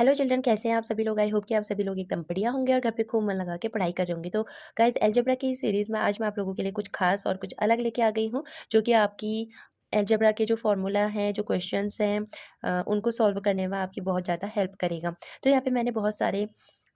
Hello children, कैसे हैं आप सभी लोग। आई होप कि आप सभी लोग एकदम बढ़िया होंगे और घर पे खूब मन लगा के पढ़ाई कर रहे होंगे। तो गाइस, अलजेब्रा की सीरीज़ में आज मैं आप लोगों के लिए कुछ खास और कुछ अलग लेके आ गई हूँ, जो कि आपकी अलजेब्रा के जो फॉर्मूला हैं, जो क्वेश्चंस हैं, उनको सॉल्व करने में आपकी बहुत ज़्यादा हेल्प करेगा। तो यहाँ पे मैंने बहुत सारे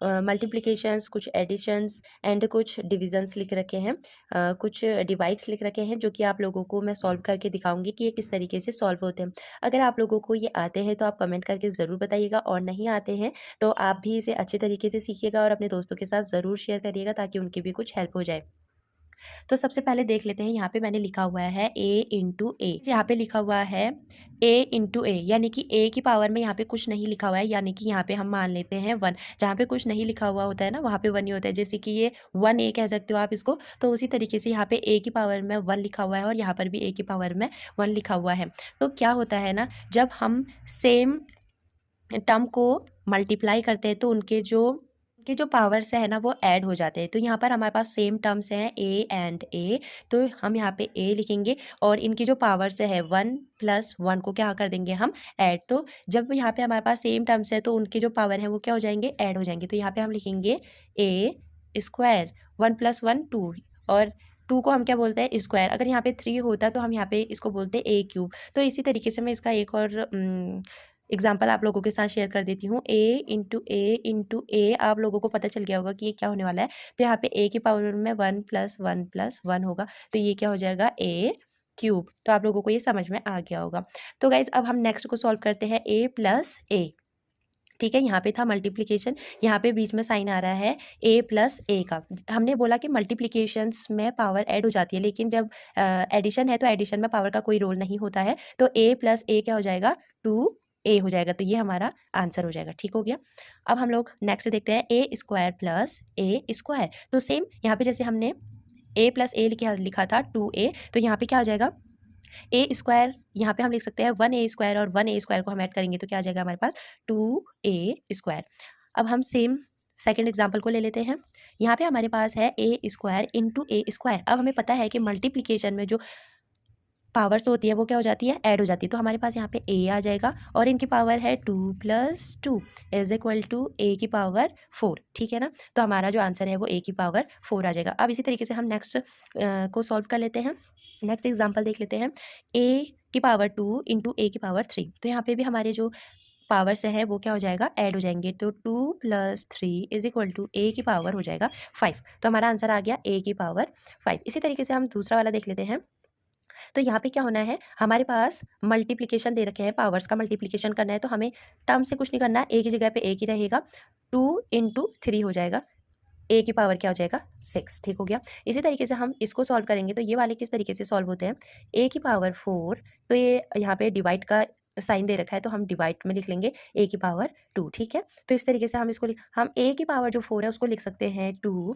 मल्टीप्लिकेशंस, कुछ एडिशंस एंड कुछ डिविजन्स लिख रखे हैं, कुछ डिवाइड्स लिख रखे हैं, जो कि आप लोगों को मैं सॉल्व करके दिखाऊंगी कि ये किस तरीके से सॉल्व होते हैं। अगर आप लोगों को ये आते हैं तो आप कमेंट करके ज़रूर बताइएगा, और नहीं आते हैं तो आप भी इसे अच्छे तरीके से सीखिएगा और अपने दोस्तों के साथ ज़रूर शेयर करिएगा, ताकि उनकी भी कुछ हेल्प हो जाए। तो सबसे पहले देख लेते हैं, यहाँ पे मैंने लिखा हुआ है a इंटू ए। यहाँ पे लिखा हुआ है a इंटू ए, यानी कि a की पावर में यहाँ पे कुछ नहीं लिखा हुआ है, यानी कि यहाँ पे हम मान लेते हैं 1। जहाँ पे कुछ नहीं लिखा हुआ होता है ना, वहाँ पे 1 ही होता है। जैसे कि ये 1a कह सकते हो आप इसको। तो उसी तरीके से यहाँ पे a की पावर में 1 लिखा हुआ है और यहाँ पर भी a की पावर में 1 लिखा हुआ है। तो क्या होता है ना, जब हम सेम टर्म को मल्टीप्लाई करते हैं तो उनके जो पावर्स है ना, वो ऐड हो जाते हैं। तो यहाँ पर हमारे पास सेम टर्म्स हैं a एंड a, तो हम यहाँ पे a लिखेंगे और इनकी जो पावर्स है 1 प्लस 1 को क्या कर देंगे हम, ऐड। तो जब यहाँ पे हमारे पास सेम टर्म्स है तो उनके जो पावर है वो क्या हो जाएंगे, ऐड हो जाएंगे। तो यहाँ पे हम लिखेंगे a स्क्वायर, 1 प्लस 1 2, और 2 को हम क्या बोलते हैं, स्क्वायर। अगर यहाँ पे 3 होता तो हम यहाँ पे इसको बोलते हैं a क्यूब। तो इसी तरीके से मैं इसका एक और एग्जाम्पल आप लोगों के साथ शेयर कर देती हूँ। a आप लोगों को पता चल गया होगा कि ये क्या होने वाला है। तो यहाँ पे a की पावर में 1 प्लस 1 प्लस 1 होगा, तो ये क्या हो जाएगा, a क्यूब। तो आप लोगों को ये समझ में आ गया होगा। तो गाइज, अब हम नेक्स्ट को सॉल्व करते हैं, a प्लस ए। ठीक है, यहाँ पे था मल्टीप्लिकेशन, यहाँ पे बीच में साइन आ रहा है a प्लस ए का। हमने बोला कि मल्टीप्लिकेशंस में पावर ऐड हो जाती है, लेकिन जब एडिशन है तो एडिशन में पावर का कोई रोल नहीं होता है। तो a प्लस ए क्या हो जाएगा, 2a हो जाएगा। तो ये हमारा आंसर हो जाएगा। ठीक हो गया। अब हम लोग नेक्स्ट देखते हैं, ए स्क्वायर प्लस ए स्क्वायर। तो सेम यहाँ पे जैसे हमने a प्लस ए लिखा था 2a, तो यहाँ पे क्या आ जाएगा, ए स्क्वायर। यहाँ पे हम लिख सकते हैं 1a स्क्वायर, और 1a स्क्वायर को हम ऐड करेंगे तो क्या आ जाएगा हमारे पास, 2a स्क्वायर। अब हम सेम सेकेंड एग्जाम्पल को ले लेते हैं। यहाँ पे हमारे पास है ए स्क्वायर इंटू ए स्क्वायर। अब हमें पता है कि मल्टीप्लिकेशन में जो पावर्स होती है वो क्या हो जाती है, ऐड हो जाती है। तो हमारे पास यहाँ पे a आ जाएगा और इनकी पावर है 2 plus 2 is equal to a की पावर 4। ठीक है ना। तो हमारा जो आंसर है वो a की पावर 4 आ जाएगा। अब इसी तरीके से हम नेक्स्ट को सॉल्व कर लेते हैं। नेक्स्ट एग्जाम्पल देख लेते हैं, a की पावर 2 इंटू a की पावर 3। तो यहाँ पे भी हमारे जो पावर्स है वो क्या हो जाएगा, ऐड हो जाएंगे। तो 2 plus 3 is equal to a की पावर हो जाएगा 5। तो हमारा आंसर आ गया a की पावर 5। इसी तरीके से हम दूसरा वाला देख लेते हैं। तो यहाँ पे क्या होना है, हमारे पास मल्टीप्लिकेशन दे रखे हैं, पावर्स का मल्टीप्लिकेशन करना है। तो हमें टर्म से कुछ नहीं करना, ए की जगह पे एक ही रहेगा, 2 इंटू 3 हो जाएगा, ए की पावर क्या हो जाएगा, 6। ठीक हो गया। इसी तरीके से हम इसको सॉल्व करेंगे। तो ये वाले किस तरीके से सॉल्व होते हैं, ए की पावर 4। तो ये यहाँ पे डिवाइड का साइन दे रखा है, तो हम डिवाइड में लिख लेंगे ए की पावर 2। ठीक है। तो इस तरीके से हम इसको हम ए की पावर जो 4 है उसको लिख सकते हैं 2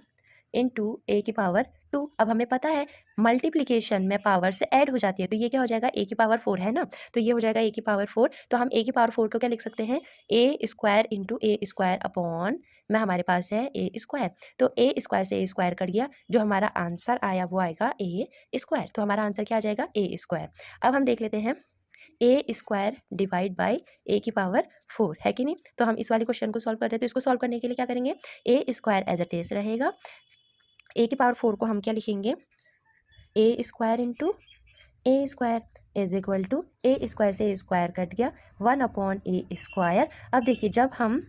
इंटू ए की पावर 2। अब हमें पता है मल्टीप्लिकेशन में पावर से ऐड हो जाती है, तो ये क्या हो जाएगा, ए की पावर 4 है ना। तो ये हो जाएगा ए की पावर 4। तो हम ए की पावर 4 को क्या लिख सकते हैं, ए square into A square upon में हमारे पास है ए स्क्वायर। तो ए स्क्वायर से ए स्क्वायर कर गया, जो हमारा आंसर आया वो आएगा ए स्क्वायर। तो हमारा आंसर क्या आ जाएगा, ए स्क्वायर। अब हम देख लेते हैं, ए स्क्वायर डिवाइड बाई ए की पावर 4 है कि नहीं। तो हम इस वाले क्वेश्चन को सॉल्व करते हैं। तो इसको सॉल्व करने के लिए क्या करेंगे, ए स्क्वायर एज अ टेस रहेगा, ए की पावर 4 को हम क्या लिखेंगे, A square into A square is equal to A square से ए स्क्वायर कट गया, 1 अपॉन ए स्क्वायर। अब देखिए, जब हम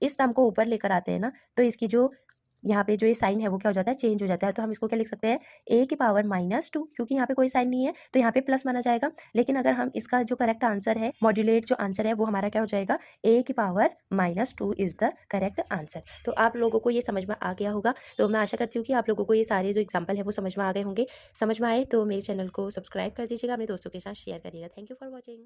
इस टर्म को ऊपर लेकर आते हैं ना, तो इसकी जो यहाँ पे जो ये साइन है वो क्या हो जाता है, चेंज हो जाता है। तो हम इसको क्या लिख सकते हैं, ए की पावर -2, क्योंकि यहाँ पे कोई साइन नहीं है तो यहाँ पे प्लस माना जाएगा। लेकिन अगर हम इसका जो करेक्ट आंसर है, मॉड्यूलेट जो आंसर है वो हमारा क्या हो जाएगा, ए की power -2 is the correct answer. तो आप लोगों को ये समझ में आ गया होगा। तो मैं आशा करती हूँ कि आप लोगों को ये सारे जो एग्जाम्पल है वो समझ में आ गए होंगे। समझ में आए तो मेरे चैनल को सब्सक्राइब कर दीजिएगा, अपने दोस्तों के साथ शेयर करिएगा। Thank you for watching.